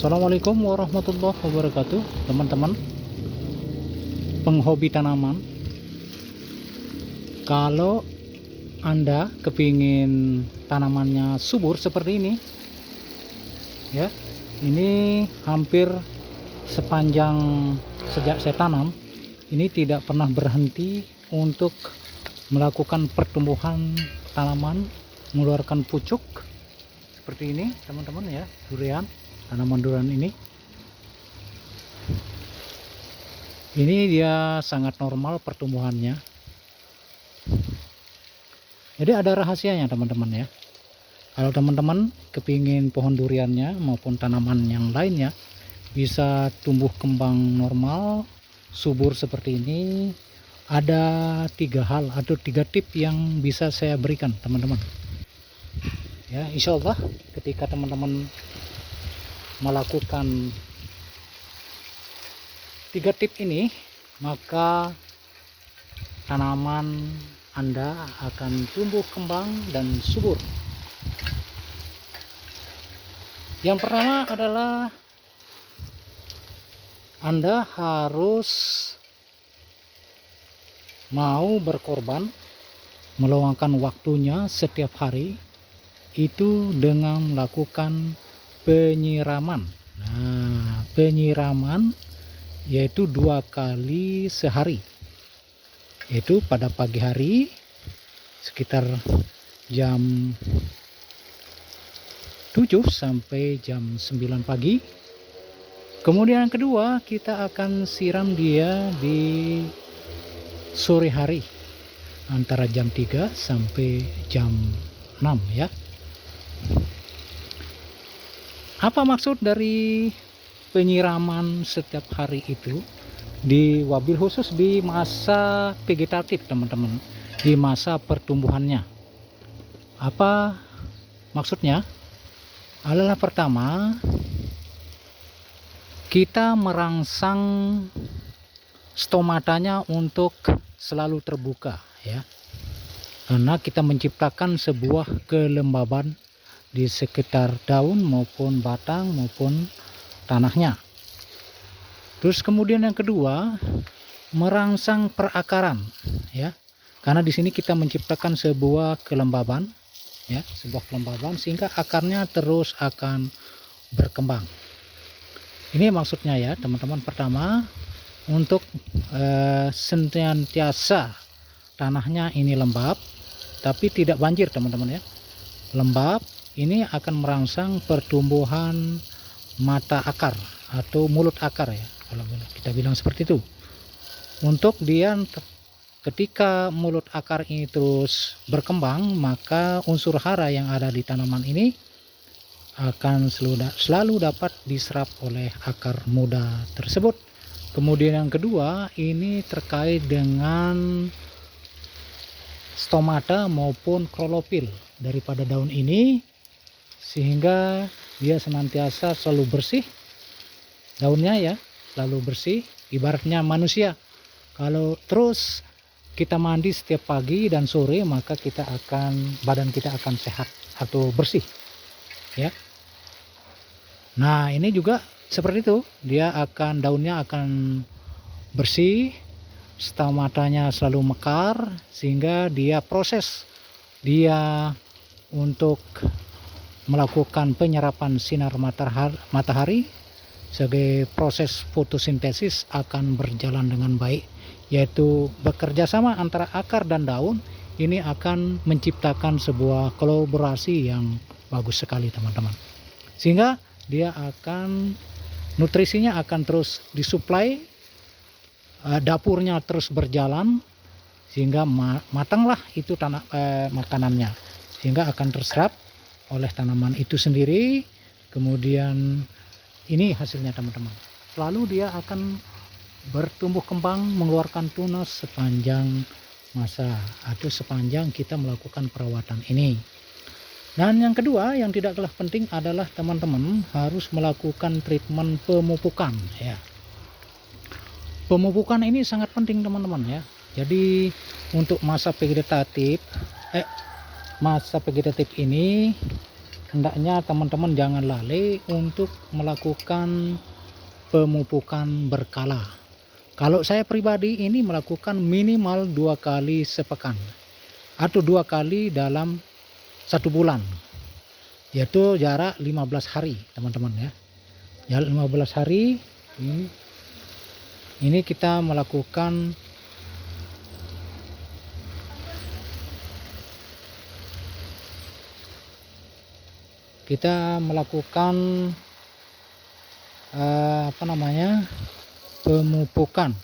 Assalamualaikum warahmatullahi wabarakatuh, teman-teman penghobi tanaman. Kalau Anda kepingin tanamannya subur seperti ini ya, ini hampir sepanjang sejak saya tanam ini tidak pernah berhenti untuk melakukan pertumbuhan tanaman, mengeluarkan pucuk seperti ini teman-teman ya. Durian, tanaman durian ini dia sangat normal pertumbuhannya. Jadi ada rahasianya teman-teman ya. Kalau teman-teman kepingin pohon duriannya maupun tanaman yang lainnya bisa tumbuh kembang normal, subur seperti ini, ada 3 hal atau 3 tips yang bisa saya berikan teman-teman ya. Insya Allah ketika teman-teman melakukan 3 tips ini, maka tanaman Anda akan tumbuh kembang dan subur. Yang pertama adalah Anda harus mau berkorban, meluangkan waktunya setiap hari itu dengan melakukan penyiraman. Nah, penyiraman yaitu 2 kali sehari, yaitu pada pagi hari sekitar jam 7 sampai jam 9 pagi. Kemudian yang kedua, kita akan siram dia di sore hari antara jam 3 sampai jam 6 ya. Apa maksud dari penyiraman setiap hari itu? Wabil khusus di masa vegetatif teman-teman, di masa pertumbuhannya. Apa maksudnya? Adalah pertama, kita merangsang stomatanya untuk selalu terbuka ya, karena kita menciptakan sebuah kelembaban di sekitar daun maupun batang maupun tanahnya. Terus kemudian yang kedua, merangsang perakaran ya, karena di sini kita menciptakan sebuah kelembaban ya, sebuah kelembaban sehingga akarnya terus akan berkembang. Ini maksudnya ya teman-teman. Pertama, untuk senantiasa tanahnya ini lembab tapi tidak banjir teman-teman ya, lembab. Ini akan merangsang pertumbuhan mata akar atau mulut akar ya, kalau kita bilang seperti itu. Untuk dia ketika mulut akar ini terus berkembang, maka unsur hara yang ada di tanaman ini akan selalu dapat diserap oleh akar muda tersebut. Kemudian yang kedua, ini terkait dengan stomata maupun klorofil daripada daun ini, sehingga dia senantiasa selalu bersih daunnya ya, selalu bersih. Ibaratnya manusia, kalau terus kita mandi setiap pagi dan sore, maka badan kita akan sehat atau bersih ya. Nah, ini juga seperti itu, daunnya akan bersih, stomatanya selalu mekar, sehingga proses dia untuk melakukan penyerapan sinar matahari sebagai proses fotosintesis akan berjalan dengan baik, yaitu bekerja sama antara akar dan daun. Ini akan menciptakan sebuah kolaborasi yang bagus sekali teman-teman, sehingga nutrisinya akan terus disuplai, dapurnya terus berjalan, sehingga matanglah itu makanannya, sehingga akan terserap oleh tanaman itu sendiri. Kemudian ini hasilnya teman-teman, lalu dia akan bertumbuh kembang, mengeluarkan tunas sepanjang masa atau sepanjang kita melakukan perawatan ini. Dan yang kedua yang tidak kalah penting adalah teman-teman harus melakukan treatment pemupukan ya. Pemupukan ini sangat penting teman-teman ya. Jadi untuk masa vegetatif ini hendaknya teman-teman jangan lalai untuk melakukan pemupukan berkala. Kalau saya pribadi ini melakukan minimal 2 kali sepekan atau 2 kali dalam 1 bulan, yaitu jarak 15 hari teman-teman ya. Jarak 15 hari ini kita melakukan pemupukan